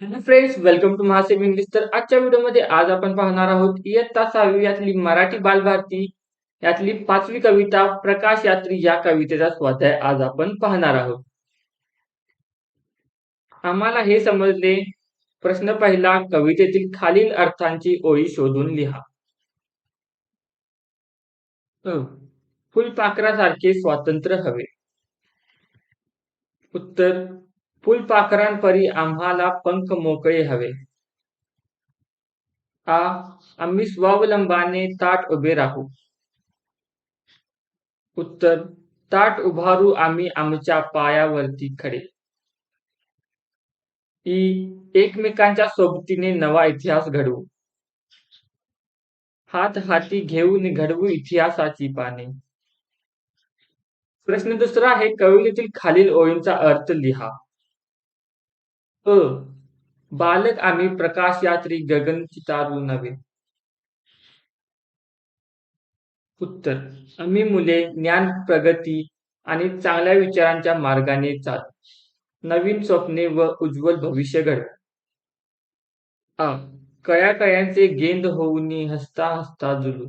Hello friends, welcome to Mahasev English. तर आजच्या व्हिडिओमध्ये आज आपण पाहणार आहोत इयत्ता 6वी यातली मराठी बालभारती यातली 5वी कविता प्रकाश यात्री या कवितेचा स्वाध्याय आज आपण पाहणार आहोत. आम्हाला हे समजले. प्रश्न पहिला, कवितेतील खालील अर्थांची ओळी शोधून लिहा. अ. फुलपाखरासारखे स्वातंत्र्य हवे. उत्तर, फुलपाखरांपरी आम्हाला पंख मोकळे हवे. आ. आम्ही स्वावलंबाने ताठ उभे राहू. उत्तर, ताठ उभारू आम्ही आमच्या पायावरती खडे. ई. एकमेकांच्या सोबतीने नवा इतिहास घडवू. हात हाती घेऊन घडवू इतिहासाची पाने. प्रश्न दुसरा आहे, कवितेतील खालील ओळींचा अर्थ लिहा. अ. बालक आम्ही प्रकाश यात्री गगन चितारू नव्हे. उत्तर, आम्ही मुले ज्ञान प्रगती आणि चांगल्या विचारांच्या मार्गाने चालू. नवीन स्वप्ने व उज्ज्वल भविष्य घडवू. आ. कळ्या कळ्यांचे गेंद होऊनी हसता हसता झुलू.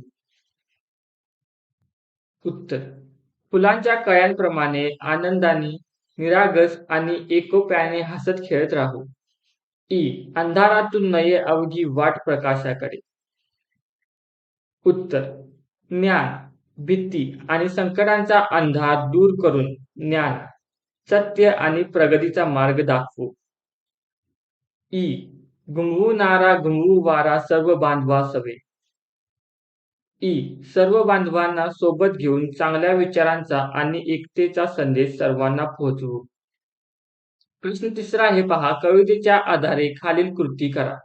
उत्तर, फुलांच्या कळ्यांप्रमाणे आनंदाने निरागस आणि एकोप्याने हसत खेळत राहू. ई. अंधारातून नये अवघी वाट प्रकाशाकडे. उत्तर, ज्ञान, भीती आणि संकटांचा अंधार दूर करून ज्ञान, सत्य आणि प्रगतीचा मार्ग दाखवू. ई. घुंगवणारा घुंगू वारा सर्व बांधवा सवे. ई. सर्व बांधवांना सोबत घेऊन चांगल्या विचारांचा आणि एकतेचा संदेश सर्वांना पोहोचवू. प्रश्न तिसरा आहे पहा, कवितेच्या आधारे खालील कृती करा.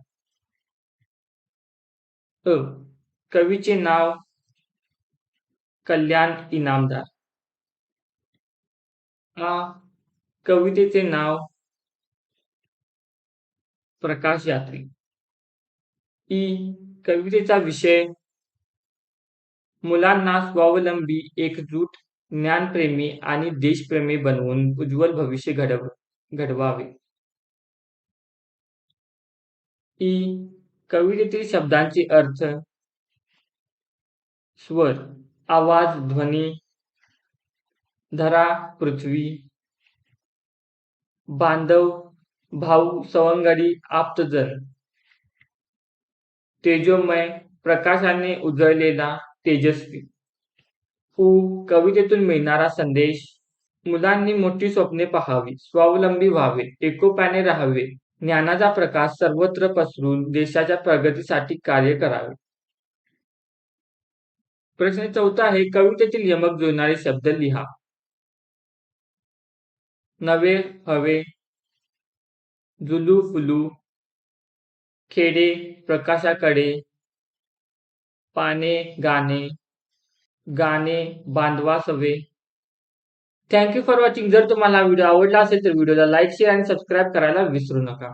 अ. कवीचे नाव कल्याण इनामदार. आ. कवितेचे नाव प्रकाश यात्री. ई. कवितेचा विषय मुलांना स्वावलंबी, एकजूट, ज्ञानप्रेमी आणि देशप्रेमी बनवून उज्ज्वल भविष्य घडवावे. ई. कवितेतील शब्दांचे अर्थ स्वर, आवाज, ध्वनी, धरा, पृथ्वी, बांधव, भाऊ, सवंगडी, आप्तजन, तेजोमय, प्रकाशाने उजळलेला, तेजस्वी. उ. कवितेतून मिळणारा संदेश, मुलांनी मोठी स्वप्ने पहावी, स्वावलंबी व्हावे, एकोप्याने राहावे, ज्ञानाचा प्रकाश सर्वत्र पसरून देशाच्या प्रगतीसाठी कार्य करावे. प्रश्न चौथा आहे, कवितेतील यमक जुळणारे शब्द लिहा. नवे हवे, जुलू फुलू, खेडे प्रकाशाकडे, पाने गाणे, गाणे बांधवास हवे. Thank you for watching. जर तुम्हाला हा व्हिडिओ आवडला असेल तर व्हिडिओला लाईक, शेअर आणि सबस्क्राईब करायला विसरू नका.